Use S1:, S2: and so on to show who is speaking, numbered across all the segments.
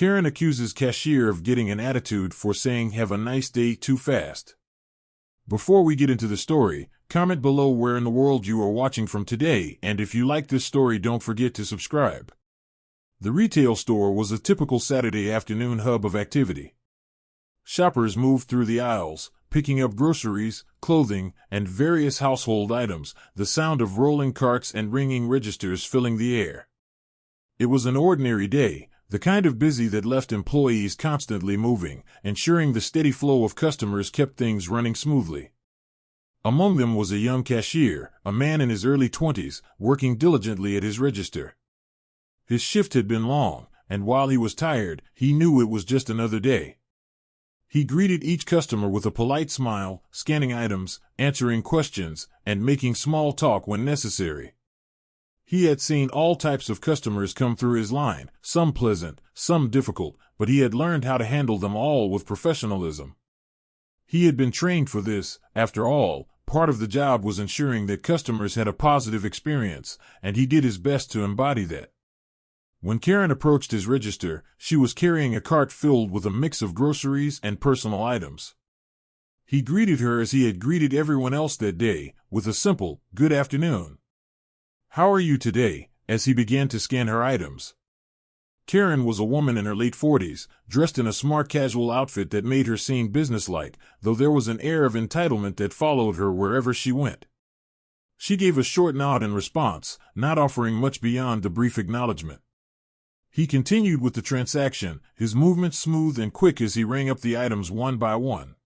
S1: Karen accuses cashier of getting an attitude for saying "have a nice day" too fast. Before we get into the story, comment below where in the world you are watching from today, and if you like this story, don't forget to subscribe. The retail store was a typical Saturday afternoon hub of activity. Shoppers moved through the aisles, picking up groceries, clothing, and various household items, the sound of rolling carts and ringing registers filling the air. It was an ordinary day, the kind of busy that left employees constantly moving, ensuring the steady flow of customers kept things running smoothly. Among them was a young cashier, a man in his early 20s, working diligently at his register. His shift had been long, and while he was tired, he knew it was just another day. He greeted each customer with a polite smile, scanning items, answering questions, and making small talk when necessary. He had seen all types of customers come through his line, some pleasant, some difficult, but he had learned how to handle them all with professionalism. He had been trained for this. After all, part of the job was ensuring that customers had a positive experience, and he did his best to embody that. When Karen approached his register, she was carrying a cart filled with a mix of groceries and personal items. He greeted her as he had greeted everyone else that day, with a simple, "Good afternoon. How are you today?" as he began to scan her items. Karen was a woman in her late 40s, dressed in a smart casual outfit that made her seem businesslike, though there was an air of entitlement that followed her wherever she went. She gave a short nod in response, not offering much beyond the brief acknowledgement. He continued with the transaction, his movements smooth and quick as he rang up the items one by one.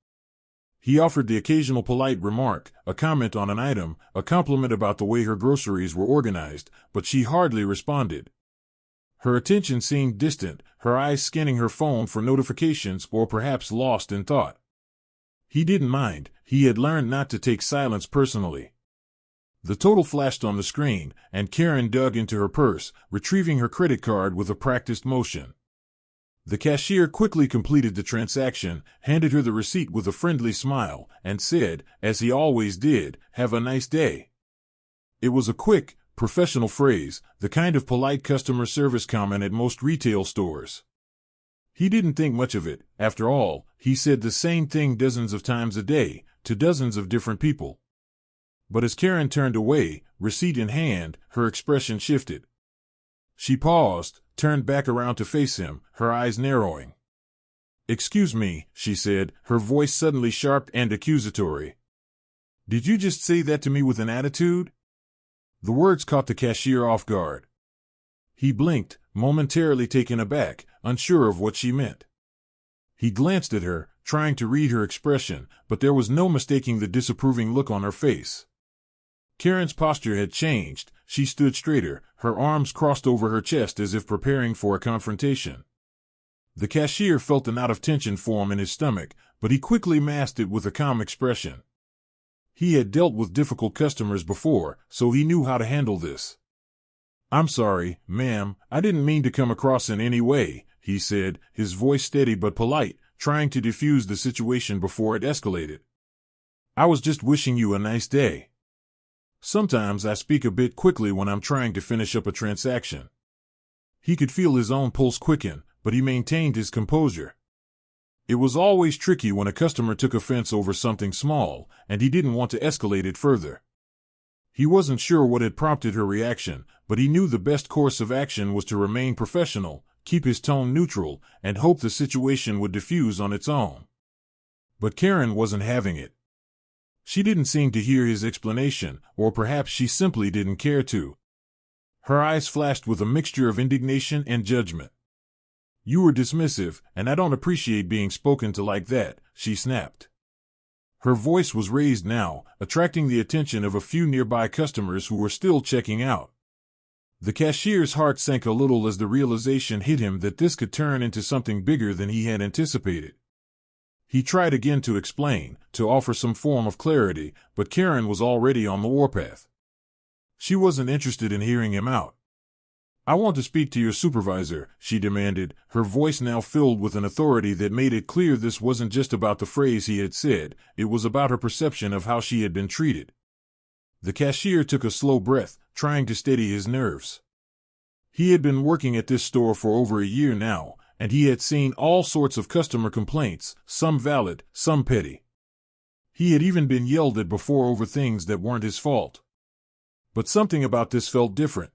S1: He offered the occasional polite remark, a comment on an item, a compliment about the way her groceries were organized, but she hardly responded. Her attention seemed distant, her eyes scanning her phone for notifications or perhaps lost in thought. He didn't mind, he had learned not to take silence personally. The total flashed on the screen, and Karen dug into her purse, retrieving her credit card with a practiced motion. The cashier quickly completed the transaction, handed her the receipt with a friendly smile, and said, as he always did, "Have a nice day." It was a quick, professional phrase, the kind of polite customer service comment at most retail stores. He didn't think much of it. After all, he said the same thing dozens of times a day, to dozens of different people. But as Karen turned away, receipt in hand, her expression shifted. She paused, turned back around to face him, her eyes narrowing. "Excuse me," she said, her voice suddenly sharp and accusatory. "Did you just say that to me with an attitude?" The words caught the cashier off guard. He blinked, momentarily taken aback, unsure of what she meant. He glanced at her, trying to read her expression, but there was no mistaking the disapproving look on her face. Karen's posture had changed. She stood straighter, her arms crossed over her chest as if preparing for a confrontation. The cashier felt a knot of tension form in his stomach, but he quickly masked it with a calm expression. He had dealt with difficult customers before, so he knew how to handle this. "I'm sorry, ma'am, I didn't mean to come across in any way," he said, his voice steady but polite, trying to defuse the situation before it escalated. "I was just wishing you a nice day. Sometimes I speak a bit quickly when I'm trying to finish up a transaction." He could feel his own pulse quicken, but he maintained his composure. It was always tricky when a customer took offense over something small, and he didn't want to escalate it further. He wasn't sure what had prompted her reaction, but he knew the best course of action was to remain professional, keep his tone neutral, and hope the situation would diffuse on its own. But Karen wasn't having it. She didn't seem to hear his explanation, or perhaps she simply didn't care to. Her eyes flashed with a mixture of indignation and judgment. "You were dismissive, and I don't appreciate being spoken to like that," she snapped. Her voice was raised now, attracting the attention of a few nearby customers who were still checking out. The cashier's heart sank a little as the realization hit him that this could turn into something bigger than he had anticipated. He tried again to explain, to offer some form of clarity, but Karen was already on the warpath. She wasn't interested in hearing him out. "I want to speak to your supervisor," she demanded, her voice now filled with an authority that made it clear this wasn't just about the phrase he had said, it was about her perception of how she had been treated. The cashier took a slow breath, trying to steady his nerves. He had been working at this store for over a year now, and he had seen all sorts of customer complaints, some valid, some petty. He had even been yelled at before over things that weren't his fault. But something about this felt different.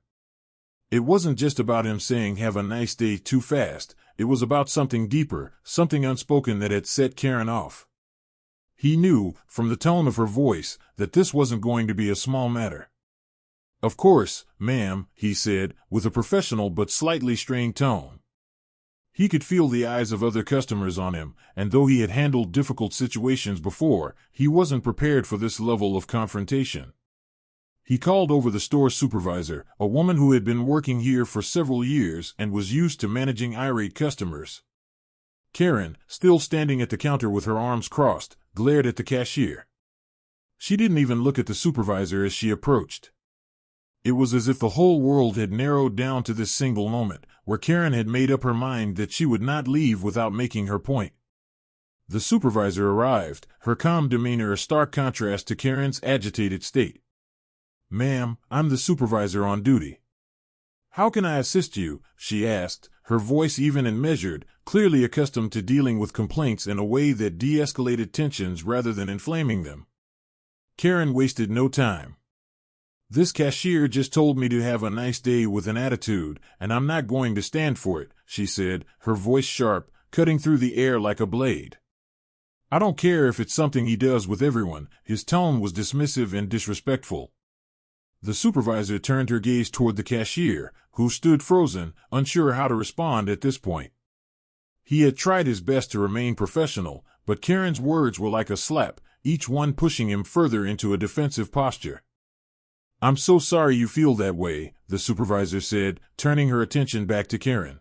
S1: It wasn't just about him saying "have a nice day" too fast. It was about something deeper, something unspoken that had set Karen off. He knew, from the tone of her voice, that this wasn't going to be a small matter. "Of course, ma'am," he said, with a professional but slightly strained tone. He could feel the eyes of other customers on him, and though he had handled difficult situations before, he wasn't prepared for this level of confrontation. He called over the store supervisor, a woman who had been working here for several years and was used to managing irate customers. Karen, still standing at the counter with her arms crossed, glared at the cashier. She didn't even look at the supervisor as she approached. It was as if the whole world had narrowed down to this single moment, where Karen had made up her mind that she would not leave without making her point. The supervisor arrived, her calm demeanor a stark contrast to Karen's agitated state. "Ma'am, I'm the supervisor on duty." "How can I assist you?" she asked, her voice even and measured, clearly accustomed to dealing with complaints in a way that de-escalated tensions rather than inflaming them. Karen wasted no time. "This cashier just told me to have a nice day with an attitude, and I'm not going to stand for it," she said, her voice sharp, cutting through the air like a blade. "I don't care if it's something he does with everyone." His tone was dismissive and disrespectful. The supervisor turned her gaze toward the cashier, who stood frozen, unsure how to respond at this point. He had tried his best to remain professional, but Karen's words were like a slap, each one pushing him further into a defensive posture. "I'm so sorry you feel that way," the supervisor said, turning her attention back to Karen.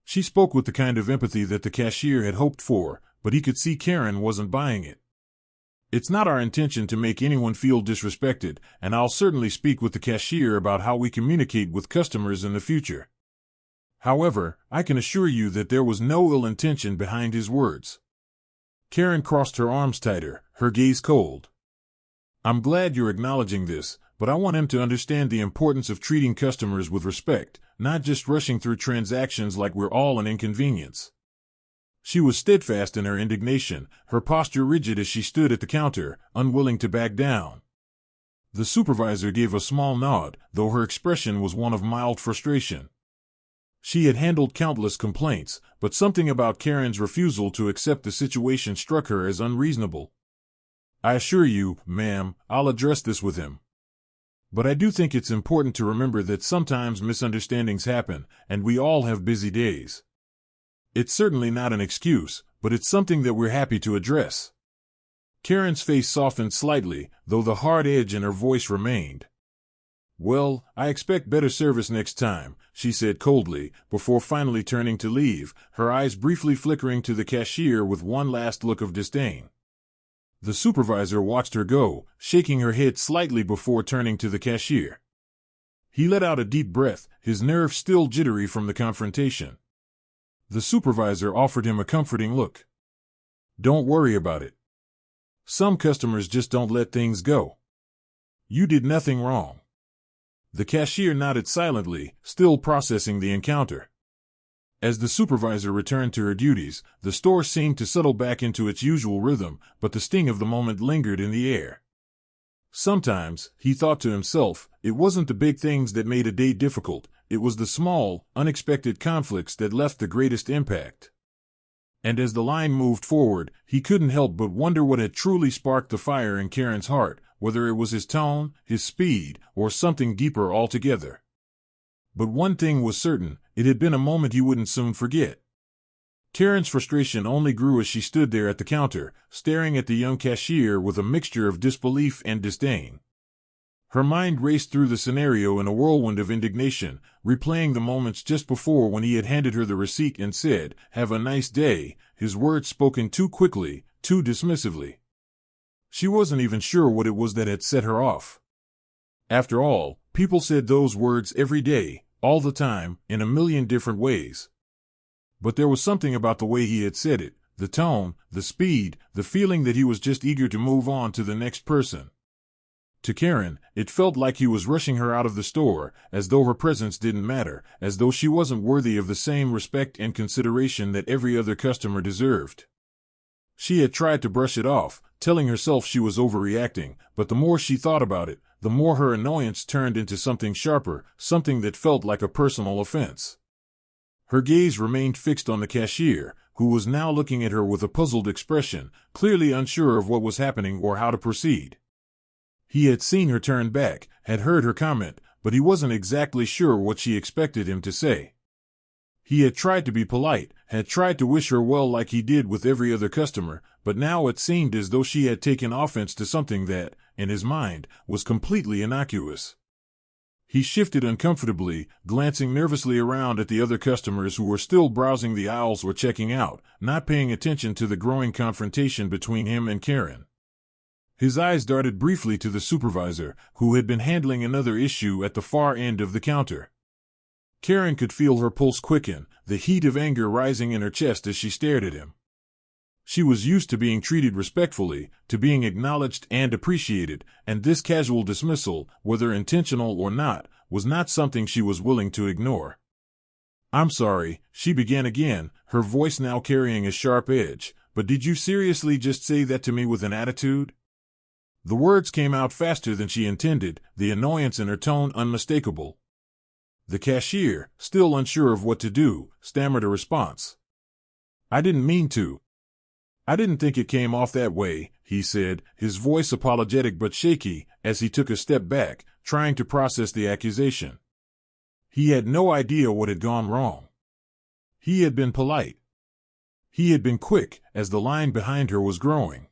S1: She spoke with the kind of empathy that the cashier had hoped for, but he could see Karen wasn't buying it. "It's not our intention to make anyone feel disrespected, and I'll certainly speak with the cashier about how we communicate with customers in the future. However, I can assure you that there was no ill intention behind his words." Karen crossed her arms tighter, her gaze cold. "I'm glad you're acknowledging this, but I want him to understand the importance of treating customers with respect, not just rushing through transactions like we're all an inconvenience." She was steadfast in her indignation, her posture rigid as she stood at the counter, unwilling to back down. The supervisor gave a small nod, though her expression was one of mild frustration. She had handled countless complaints, but something about Karen's refusal to accept the situation struck her as unreasonable. "I assure you, ma'am, I'll address this with him. But I do think it's important to remember that sometimes misunderstandings happen, and we all have busy days. It's certainly not an excuse, but it's something that we're happy to address." Karen's face softened slightly, though the hard edge in her voice remained. "Well, I expect better service next time," she said coldly, before finally turning to leave, her eyes briefly flickering to the cashier with one last look of disdain. The supervisor watched her go, shaking her head slightly before turning to the cashier. He let out a deep breath, his nerves still jittery from the confrontation. The supervisor offered him a comforting look. "Don't worry about it. Some customers just don't let things go. You did nothing wrong." The cashier nodded silently, still processing the encounter. As the supervisor returned to her duties, the store seemed to settle back into its usual rhythm, but the sting of the moment lingered in the air. Sometimes, he thought to himself, it wasn't the big things that made a day difficult, it was the small, unexpected conflicts that left the greatest impact. And as the line moved forward, he couldn't help but wonder what had truly sparked the fire in Karen's heart, whether it was his tone, his speed, or something deeper altogether. But one thing was certain, it had been a moment he wouldn't soon forget. Karen's frustration only grew as she stood there at the counter, staring at the young cashier with a mixture of disbelief and disdain. Her mind raced through the scenario in a whirlwind of indignation, replaying the moments just before when he had handed her the receipt and said, "Have a nice day," his words spoken too quickly, too dismissively. She wasn't even sure what it was that had set her off. After all, people said those words every day, all the time, in a million different ways. But there was something about the way he had said it, the tone, the speed, the feeling that he was just eager to move on to the next person. To Karen, it felt like he was rushing her out of the store, as though her presence didn't matter, as though she wasn't worthy of the same respect and consideration that every other customer deserved. She had tried to brush it off, telling herself she was overreacting, but the more she thought about it, the more her annoyance turned into something sharper, something that felt like a personal offense. Her gaze remained fixed on the cashier, who was now looking at her with a puzzled expression, clearly unsure of what was happening or how to proceed. He had seen her turn back, had heard her comment, but he wasn't exactly sure what she expected him to say. He had tried to be polite, had tried to wish her well like he did with every other customer, but now it seemed as though she had taken offense to something that, in his mind, was completely innocuous. He shifted uncomfortably, glancing nervously around at the other customers who were still browsing the aisles or checking out, not paying attention to the growing confrontation between him and Karen. His eyes darted briefly to the supervisor, who had been handling another issue at the far end of the counter. Karen could feel her pulse quicken, the heat of anger rising in her chest as she stared at him. She was used to being treated respectfully, to being acknowledged and appreciated, and this casual dismissal, whether intentional or not, was not something she was willing to ignore. "I'm sorry," she began again, her voice now carrying a sharp edge, "but did you seriously just say that to me with an attitude?" The words came out faster than she intended, the annoyance in her tone unmistakable. The cashier, still unsure of what to do, stammered a response. "I didn't mean to. I didn't think it came off that way," he said, his voice apologetic but shaky, as he took a step back, trying to process the accusation. He had no idea what had gone wrong. He had been polite. He had been quick, as the line behind her was growing.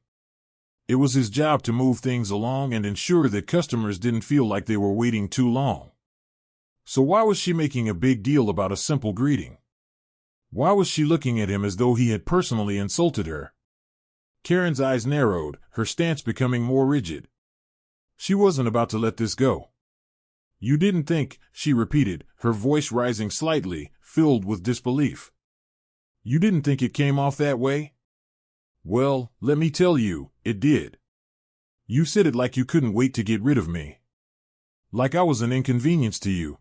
S1: It was his job to move things along and ensure that customers didn't feel like they were waiting too long. So why was she making a big deal about a simple greeting? Why was she looking at him as though he had personally insulted her? Karen's eyes narrowed, her stance becoming more rigid. She wasn't about to let this go. "You didn't think," she repeated, her voice rising slightly, filled with disbelief. "You didn't think it came off that way? Well, let me tell you, it did. You said it like you couldn't wait to get rid of me. Like I was an inconvenience to you."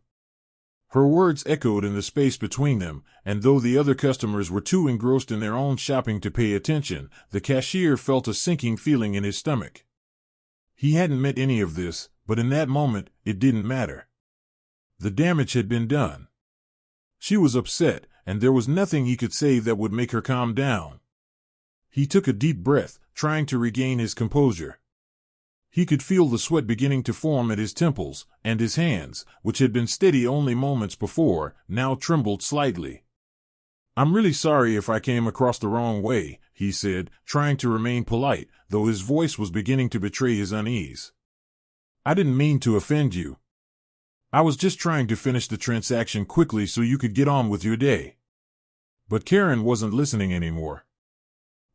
S1: Her words echoed in the space between them, and though the other customers were too engrossed in their own shopping to pay attention, the cashier felt a sinking feeling in his stomach. He hadn't meant any of this, but in that moment, it didn't matter. The damage had been done. She was upset, and there was nothing he could say that would make her calm down. He took a deep breath, trying to regain his composure. He could feel the sweat beginning to form at his temples, and his hands, which had been steady only moments before, now trembled slightly. "I'm really sorry if I came across the wrong way," he said, trying to remain polite, though his voice was beginning to betray his unease. "I didn't mean to offend you. I was just trying to finish the transaction quickly so you could get on with your day." But Karen wasn't listening anymore.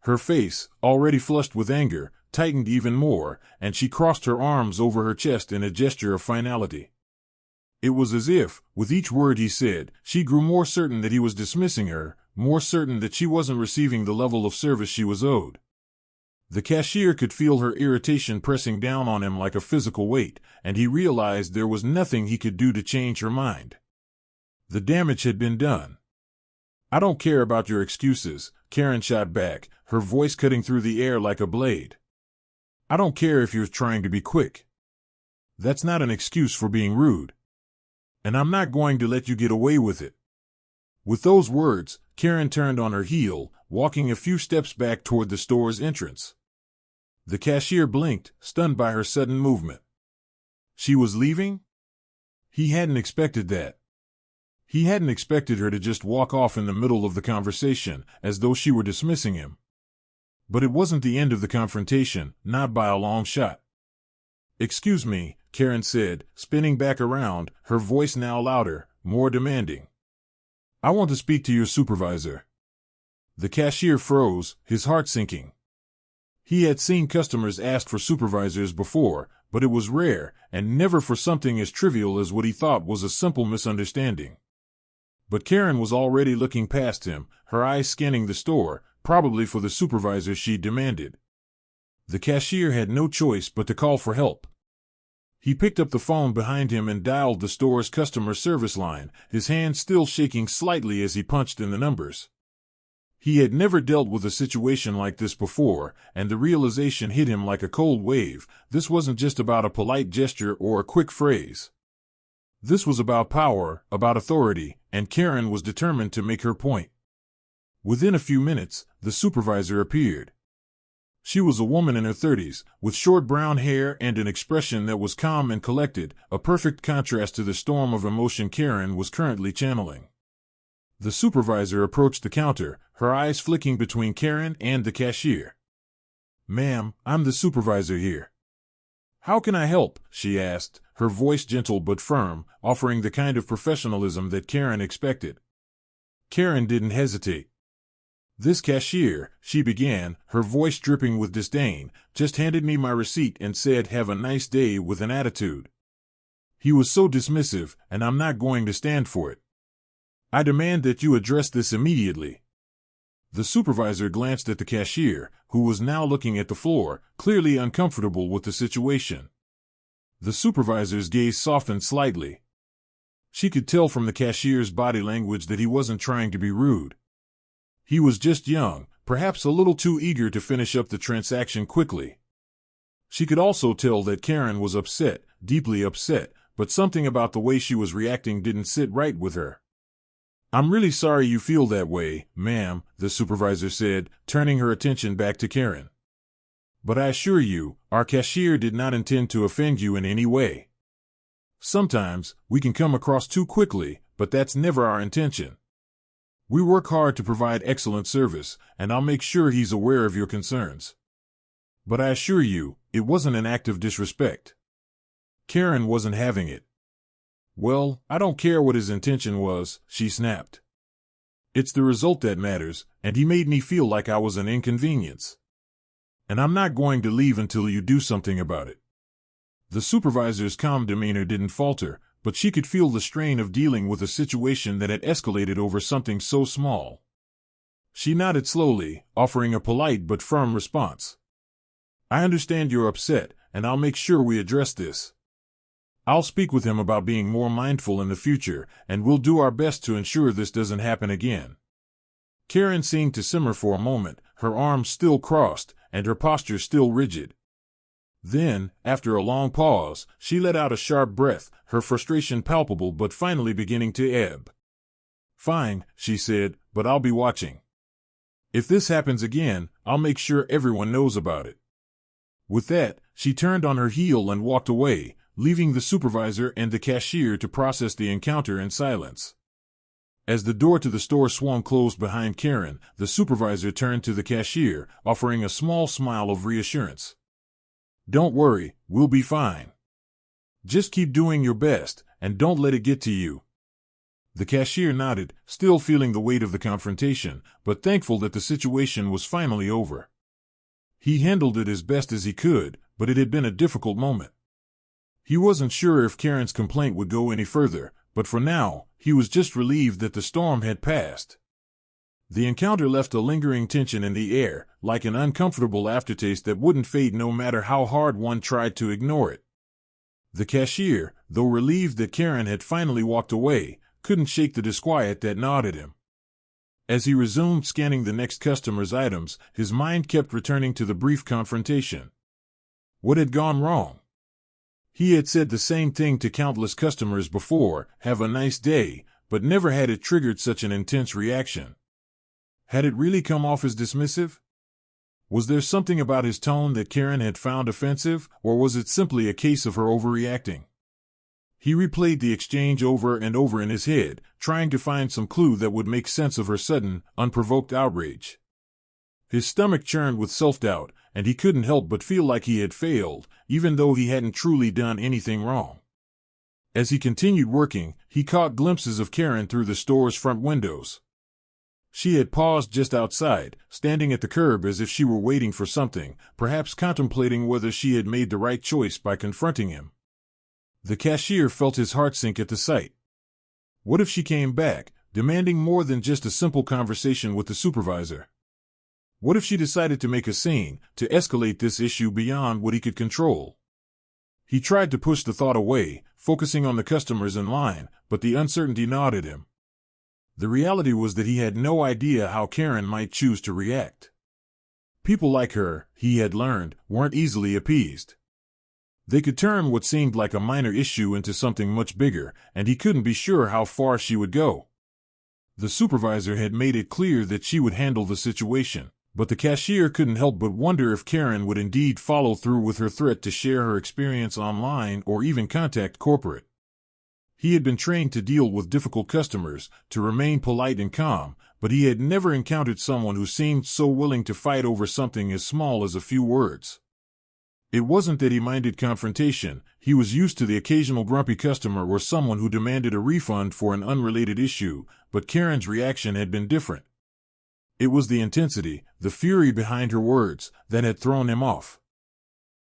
S1: Her face, already flushed with anger, tightened even more, and she crossed her arms over her chest in a gesture of finality. It was as if, with each word he said, she grew more certain that he was dismissing her, more certain that she wasn't receiving the level of service she was owed. The cashier could feel her irritation pressing down on him like a physical weight, and he realized there was nothing he could do to change her mind. The damage had been done. "I don't care about your excuses," Karen shot back, her voice cutting through the air like a blade. "I don't care if you're trying to be quick. That's not an excuse for being rude. And I'm not going to let you get away with it." With those words, Karen turned on her heel, walking a few steps back toward the store's entrance. The cashier blinked, stunned by her sudden movement. She was leaving? He hadn't expected that. He hadn't expected her to just walk off in the middle of the conversation, as though she were dismissing him. But it wasn't the end of the confrontation, not by a long shot. "Excuse me," Karen said, spinning back around, her voice now louder, more demanding. "I want to speak to your supervisor." The cashier froze, his heart sinking. He had seen customers ask for supervisors before, but it was rare, and never for something as trivial as what he thought was a simple misunderstanding. But Karen was already looking past him, her eyes scanning the store, probably for the supervisor she demanded. The cashier had no choice but to call for help. He picked up the phone behind him and dialed the store's customer service line, his hand still shaking slightly as he punched in the numbers. He had never dealt with a situation like this before, and the realization hit him like a cold wave. This wasn't just about a polite gesture or a quick phrase. This was about power, about authority, and Karen was determined to make her point. Within a few minutes, the supervisor appeared. She was a woman in her 30s, with short brown hair and an expression that was calm and collected, a perfect contrast to the storm of emotion Karen was currently channeling. The supervisor approached the counter, her eyes flicking between Karen and the cashier. "Ma'am, I'm the supervisor here." "How can I help?" she asked, her voice gentle but firm, offering the kind of professionalism that Karen expected. Karen didn't hesitate. "This cashier," she began, her voice dripping with disdain, "just handed me my receipt and said, 'Have a nice day,' with an attitude. He was so dismissive, and I'm not going to stand for it. I demand that you address this immediately." The supervisor glanced at the cashier, who was now looking at the floor, clearly uncomfortable with the situation. The supervisor's gaze softened slightly. She could tell from the cashier's body language that he wasn't trying to be rude. He was just young, perhaps a little too eager to finish up the transaction quickly. She could also tell that Karen was upset, deeply upset, but something about the way she was reacting didn't sit right with her. "I'm really sorry you feel that way, ma'am," the supervisor said, turning her attention back to Karen. "But I assure you, our cashier did not intend to offend you in any way. Sometimes, we can come across too quickly, but that's never our intention. We work hard to provide excellent service, and I'll make sure he's aware of your concerns. But I assure you, it wasn't an act of disrespect." Karen wasn't having it. "Well, I don't care what his intention was," she snapped. "It's the result that matters, and he made me feel like I was an inconvenience. And I'm not going to leave until you do something about it." The supervisor's calm demeanor didn't falter, but she could feel the strain of dealing with a situation that had escalated over something so small. She nodded slowly, offering a polite but firm response. "I understand you're upset, and I'll make sure we address this. I'll speak with him about being more mindful in the future, and we'll do our best to ensure this doesn't happen again." Karen seemed to simmer for a moment, her arms still crossed, and her posture still rigid. Then, after a long pause, she let out a sharp breath, her frustration palpable but finally beginning to ebb. "Fine," she said, "but I'll be watching. If this happens again, I'll make sure everyone knows about it." With that, she turned on her heel and walked away, leaving the supervisor and the cashier to process the encounter in silence. As the door to the store swung closed behind Karen, the supervisor turned to the cashier, offering a small smile of reassurance. "Don't worry, we'll be fine. Just keep doing your best, and don't let it get to you." The cashier nodded, still feeling the weight of the confrontation, but thankful that the situation was finally over. He handled it as best as he could, but it had been a difficult moment. He wasn't sure if Karen's complaint would go any further, but for now, he was just relieved that the storm had passed. The encounter left a lingering tension in the air, like an uncomfortable aftertaste that wouldn't fade no matter how hard one tried to ignore it. The cashier, though relieved that Karen had finally walked away, couldn't shake the disquiet that gnawed at him. As he resumed scanning the next customer's items, his mind kept returning to the brief confrontation. What had gone wrong? He had said the same thing to countless customers before, "Have a nice day," but never had it triggered such an intense reaction. Had it really come off as dismissive? Was there something about his tone that Karen had found offensive, or was it simply a case of her overreacting? He replayed the exchange over and over in his head, trying to find some clue that would make sense of her sudden, unprovoked outrage. His stomach churned with self-doubt, and he couldn't help but feel like he had failed, even though he hadn't truly done anything wrong. As he continued working, he caught glimpses of Karen through the store's front windows. She had paused just outside, standing at the curb as if she were waiting for something, perhaps contemplating whether she had made the right choice by confronting him. The cashier felt his heart sink at the sight. What if she came back, demanding more than just a simple conversation with the supervisor? What if she decided to make a scene, to escalate this issue beyond what he could control? He tried to push the thought away, focusing on the customers in line, but the uncertainty gnawed at him. The reality was that he had no idea how Karen might choose to react. People like her, he had learned, weren't easily appeased. They could turn what seemed like a minor issue into something much bigger, and he couldn't be sure how far she would go. The supervisor had made it clear that she would handle the situation, but the cashier couldn't help but wonder if Karen would indeed follow through with her threat to share her experience online or even contact corporate. He had been trained to deal with difficult customers, to remain polite and calm, but he had never encountered someone who seemed so willing to fight over something as small as a few words. It wasn't that he minded confrontation. He was used to the occasional grumpy customer or someone who demanded a refund for an unrelated issue, but Karen's reaction had been different. It was the intensity, the fury behind her words, that had thrown him off.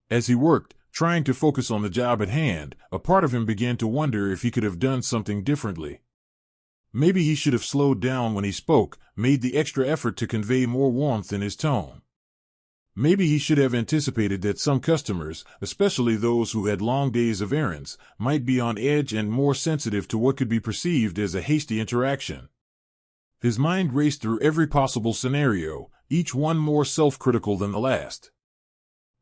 S1: As he worked, trying to focus on the job at hand, a part of him began to wonder if he could have done something differently. Maybe he should have slowed down when he spoke, made the extra effort to convey more warmth in his tone. Maybe he should have anticipated that some customers, especially those who had long days of errands, might be on edge and more sensitive to what could be perceived as a hasty interaction. His mind raced through every possible scenario, each one more self-critical than the last.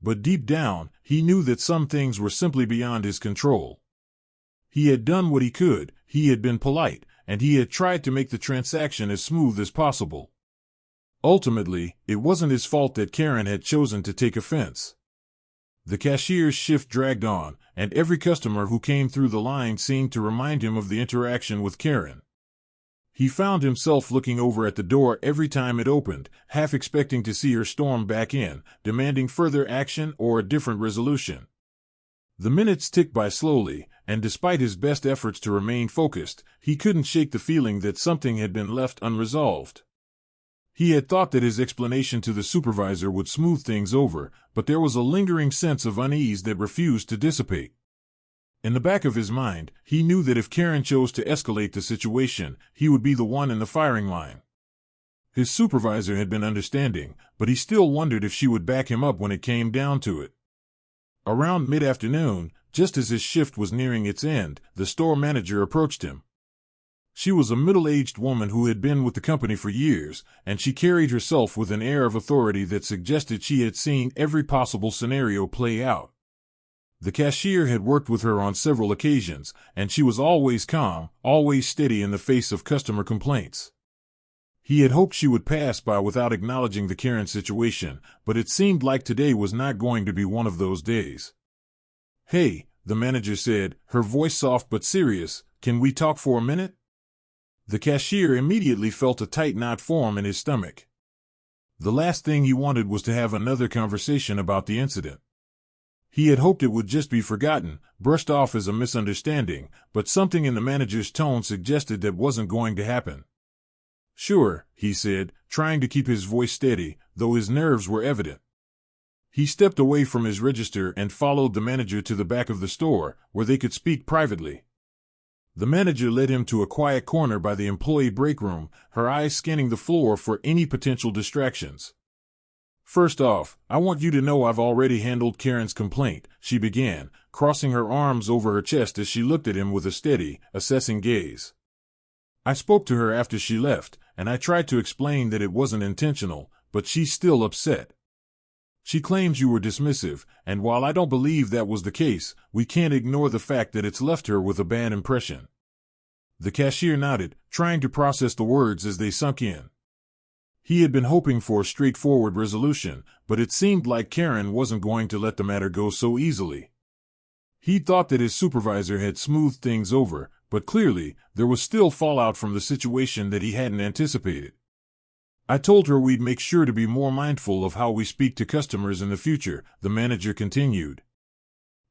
S1: But deep down, he knew that some things were simply beyond his control. He had done what he could, he had been polite, and he had tried to make the transaction as smooth as possible. Ultimately, it wasn't his fault that Karen had chosen to take offense. The cashier's shift dragged on, and every customer who came through the line seemed to remind him of the interaction with Karen. He found himself looking over at the door every time it opened, half expecting to see her storm back in, demanding further action or a different resolution. The minutes ticked by slowly, and despite his best efforts to remain focused, he couldn't shake the feeling that something had been left unresolved. He had thought that his explanation to the supervisor would smooth things over, but there was a lingering sense of unease that refused to dissipate. In the back of his mind, he knew that if Karen chose to escalate the situation, he would be the one in the firing line. His supervisor had been understanding, but he still wondered if she would back him up when it came down to it. Around mid-afternoon, just as his shift was nearing its end, the store manager approached him. She was a middle-aged woman who had been with the company for years, and she carried herself with an air of authority that suggested she had seen every possible scenario play out. The cashier had worked with her on several occasions, and she was always calm, always steady in the face of customer complaints. He had hoped she would pass by without acknowledging the Karen situation, but it seemed like today was not going to be one of those days. "Hey," the manager said, her voice soft but serious, "can we talk for a minute?" The cashier immediately felt a tight knot form in his stomach. The last thing he wanted was to have another conversation about the incident. He had hoped it would just be forgotten, brushed off as a misunderstanding, but something in the manager's tone suggested that wasn't going to happen. "Sure," he said, trying to keep his voice steady, though his nerves were evident. He stepped away from his register and followed the manager to the back of the store, where they could speak privately. The manager led him to a quiet corner by the employee break room, her eyes scanning the floor for any potential distractions. "First off, I want you to know I've already handled Karen's complaint," she began, crossing her arms over her chest as she looked at him with a steady, assessing gaze. "I spoke to her after she left, and I tried to explain that it wasn't intentional, but she's still upset. She claims you were dismissive, and while I don't believe that was the case, we can't ignore the fact that it's left her with a bad impression." The cashier nodded, trying to process the words as they sunk in. He had been hoping for a straightforward resolution, but it seemed like Karen wasn't going to let the matter go so easily. He thought that his supervisor had smoothed things over, but clearly, there was still fallout from the situation that he hadn't anticipated. "I told her we'd make sure to be more mindful of how we speak to customers in the future," the manager continued.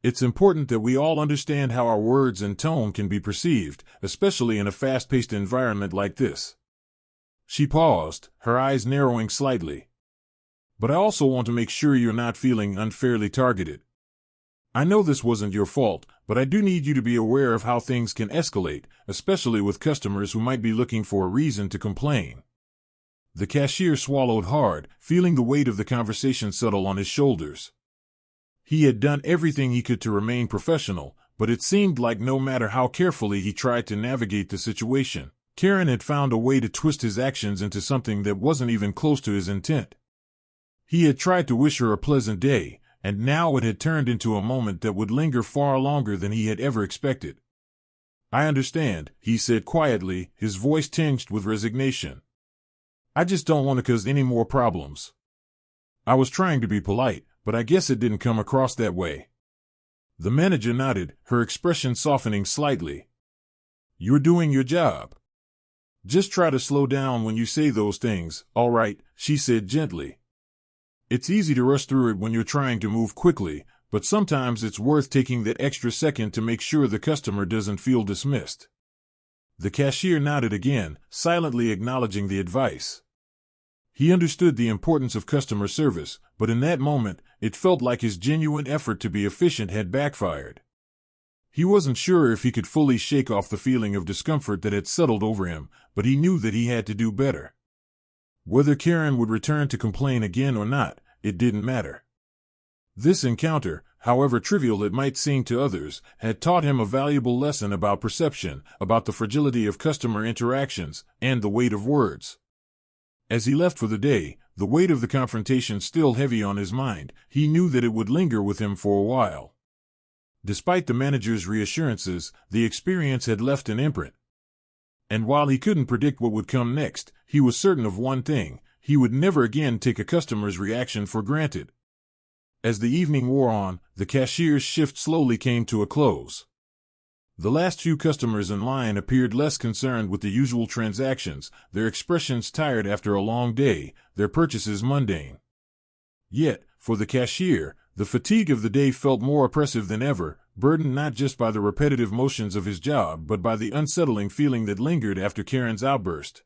S1: "It's important that we all understand how our words and tone can be perceived, especially in a fast-paced environment like this." She paused, her eyes narrowing slightly. "But I also want to make sure you're not feeling unfairly targeted. I know this wasn't your fault, but I do need you to be aware of how things can escalate, especially with customers who might be looking for a reason to complain." The cashier swallowed hard, feeling the weight of the conversation settle on his shoulders. He had done everything he could to remain professional, but it seemed like no matter how carefully he tried to navigate the situation, Karen had found a way to twist his actions into something that wasn't even close to his intent. He had tried to wish her a pleasant day, and now it had turned into a moment that would linger far longer than he had ever expected. "I understand," he said quietly, his voice tinged with resignation. "I just don't want to cause any more problems." I was trying to be polite, but I guess it didn't come across that way. The manager nodded, her expression softening slightly. "You're doing your job. Just try to slow down when you say those things, all right," she said gently. "It's easy to rush through it when you're trying to move quickly, but sometimes it's worth taking that extra second to make sure the customer doesn't feel dismissed." The cashier nodded again, silently acknowledging the advice. He understood the importance of customer service, but in that moment, it felt like his genuine effort to be efficient had backfired. He wasn't sure if he could fully shake off the feeling of discomfort that had settled over him, but he knew that he had to do better. Whether Karen would return to complain again or not, it didn't matter. This encounter, however trivial it might seem to others, had taught him a valuable lesson about perception, about the fragility of customer interactions, and the weight of words. As he left for the day, the weight of the confrontation still heavy on his mind, he knew that it would linger with him for a while. Despite the manager's reassurances, the experience had left an imprint. And while he couldn't predict what would come next, he was certain of one thing: he would never again take a customer's reaction for granted. As the evening wore on, the cashier's shift slowly came to a close. The last few customers in line appeared less concerned with the usual transactions, their expressions tired after a long day, their purchases mundane. Yet, for the cashier, the fatigue of the day felt more oppressive than ever, burdened not just by the repetitive motions of his job but by the unsettling feeling that lingered after Karen's outburst.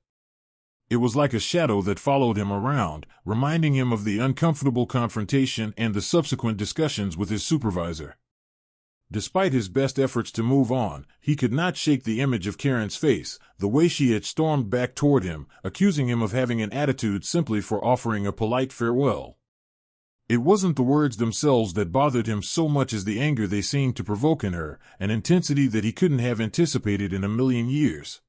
S1: It was like a shadow that followed him around, reminding him of the uncomfortable confrontation and the subsequent discussions with his supervisor. Despite his best efforts to move on, he could not shake the image of Karen's face, the way she had stormed back toward him, accusing him of having an attitude simply for offering a polite farewell. It wasn't the words themselves that bothered him so much as the anger they seemed to provoke in her, an intensity that he couldn't have anticipated in a million years.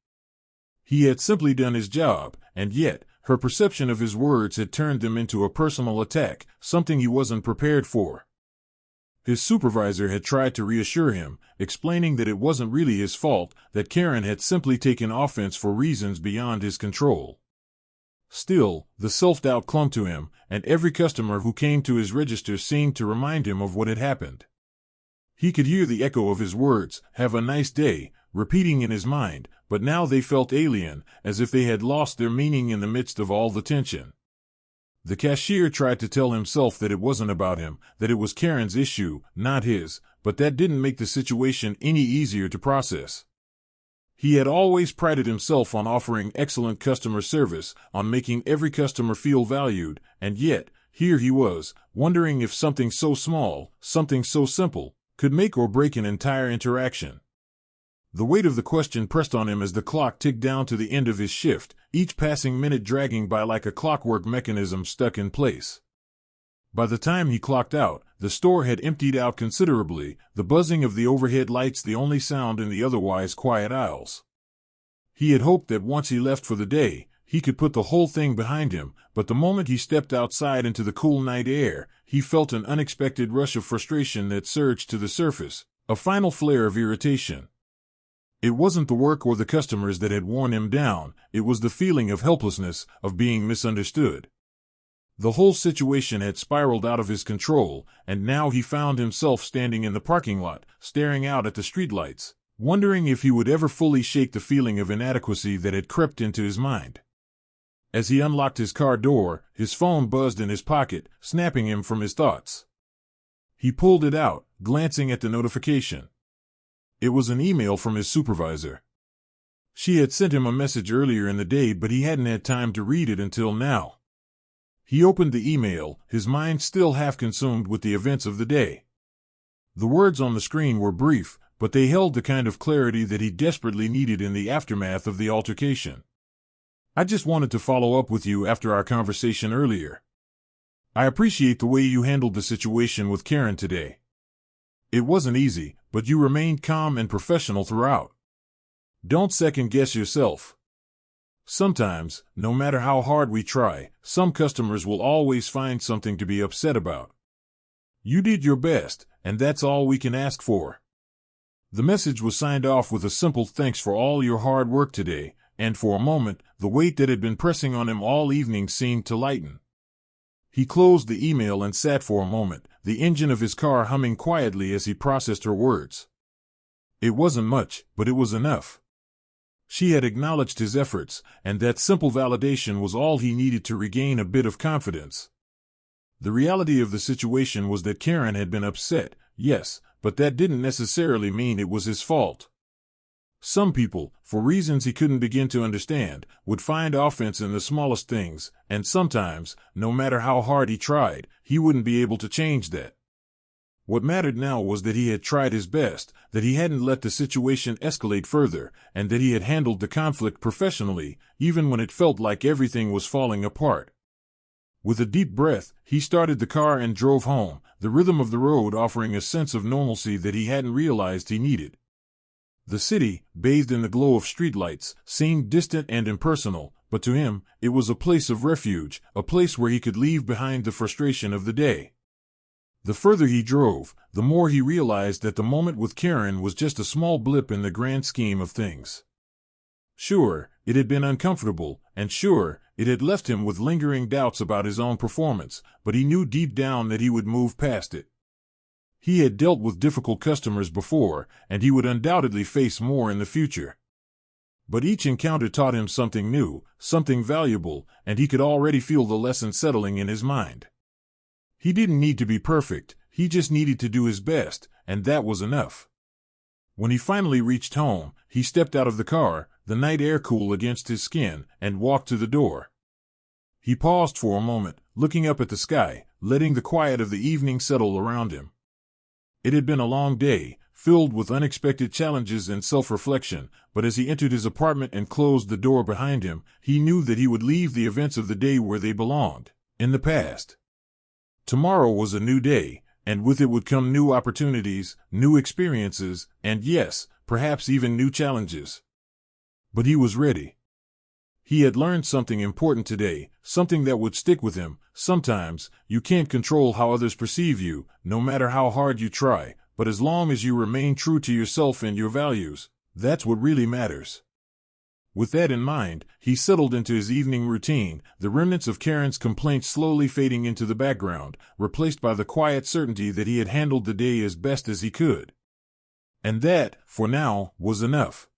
S1: He had simply done his job, and yet, her perception of his words had turned them into a personal attack, something he wasn't prepared for. His supervisor had tried to reassure him, explaining that it wasn't really his fault, that Karen had simply taken offense for reasons beyond his control. Still, the self-doubt clung to him, and every customer who came to his register seemed to remind him of what had happened. He could hear the echo of his words, "Have a nice day," repeating in his mind, but now they felt alien, as if they had lost their meaning in the midst of all the tension. The cashier tried to tell himself that it wasn't about him, that it was Karen's issue, not his, but that didn't make the situation any easier to process. He had always prided himself on offering excellent customer service, on making every customer feel valued, and yet, here he was, wondering if something so small, something so simple, could make or break an entire interaction. The weight of the question pressed on him as the clock ticked down to the end of his shift, each passing minute dragging by like a clockwork mechanism stuck in place. By the time he clocked out, the store had emptied out considerably, the buzzing of the overhead lights the only sound in the otherwise quiet aisles. He had hoped that once he left for the day, he could put the whole thing behind him, but the moment he stepped outside into the cool night air, he felt an unexpected rush of frustration that surged to the surface, a final flare of irritation. It wasn't the work or the customers that had worn him down, it was the feeling of helplessness, of being misunderstood. The whole situation had spiraled out of his control, and now he found himself standing in the parking lot, staring out at the streetlights, wondering if he would ever fully shake the feeling of inadequacy that had crept into his mind. As he unlocked his car door, his phone buzzed in his pocket, snapping him from his thoughts. He pulled it out, glancing at the notification. It was an email from his supervisor. She had sent him a message earlier in the day, but he hadn't had time to read it until now. He opened the email, his mind still half consumed with the events of the day. The words on the screen were brief, but they held the kind of clarity that he desperately needed in the aftermath of the altercation. "I just wanted to follow up with you after our conversation earlier. I appreciate the way you handled the situation with Karen today. It wasn't easy, but you remained calm and professional throughout. Don't second-guess yourself. Sometimes, no matter how hard we try, some customers will always find something to be upset about. You did your best, and that's all we can ask for. The message was signed off with a simple thanks for all your hard work today, and for a moment, the weight that had been pressing on him all evening seemed to lighten. He closed the email and sat for a moment, the engine of his car humming quietly as he processed her words. It wasn't much, but it was enough. She had acknowledged his efforts, and that simple validation was all he needed to regain a bit of confidence. The reality of the situation was that Karen had been upset, yes, but that didn't necessarily mean it was his fault. Some people, for reasons he couldn't begin to understand, would find offense in the smallest things, and sometimes, no matter how hard he tried, he wouldn't be able to change that. What mattered now was that he had tried his best, that he hadn't let the situation escalate further, and that he had handled the conflict professionally, even when it felt like everything was falling apart. With a deep breath, he started the car and drove home, the rhythm of the road offering a sense of normalcy that he hadn't realized he needed. The city, bathed in the glow of streetlights, seemed distant and impersonal, but to him, it was a place of refuge, a place where he could leave behind the frustration of the day. The further he drove, the more he realized that the moment with Karen was just a small blip in the grand scheme of things. Sure, it had been uncomfortable, and sure, it had left him with lingering doubts about his own performance, but he knew deep down that he would move past it. He had dealt with difficult customers before, and he would undoubtedly face more in the future. But each encounter taught him something new, something valuable, and he could already feel the lesson settling in his mind. He didn't need to be perfect, he just needed to do his best, and that was enough. When he finally reached home, he stepped out of the car, the night air cool against his skin, and walked to the door. He paused for a moment, looking up at the sky, letting the quiet of the evening settle around him. It had been a long day, filled with unexpected challenges and self-reflection, but as he entered his apartment and closed the door behind him, he knew that he would leave the events of the day where they belonged, in the past. Tomorrow was a new day, and with it would come new opportunities, new experiences, and yes, perhaps even new challenges. But he was ready. He had learned something important today, something that would stick with him. Sometimes, you can't control how others perceive you, no matter how hard you try, but as long as you remain true to yourself and your values, that's what really matters. With that in mind, he settled into his evening routine, the remnants of Karen's complaints slowly fading into the background, replaced by the quiet certainty that he had handled the day as best as he could. And that, for now, was enough.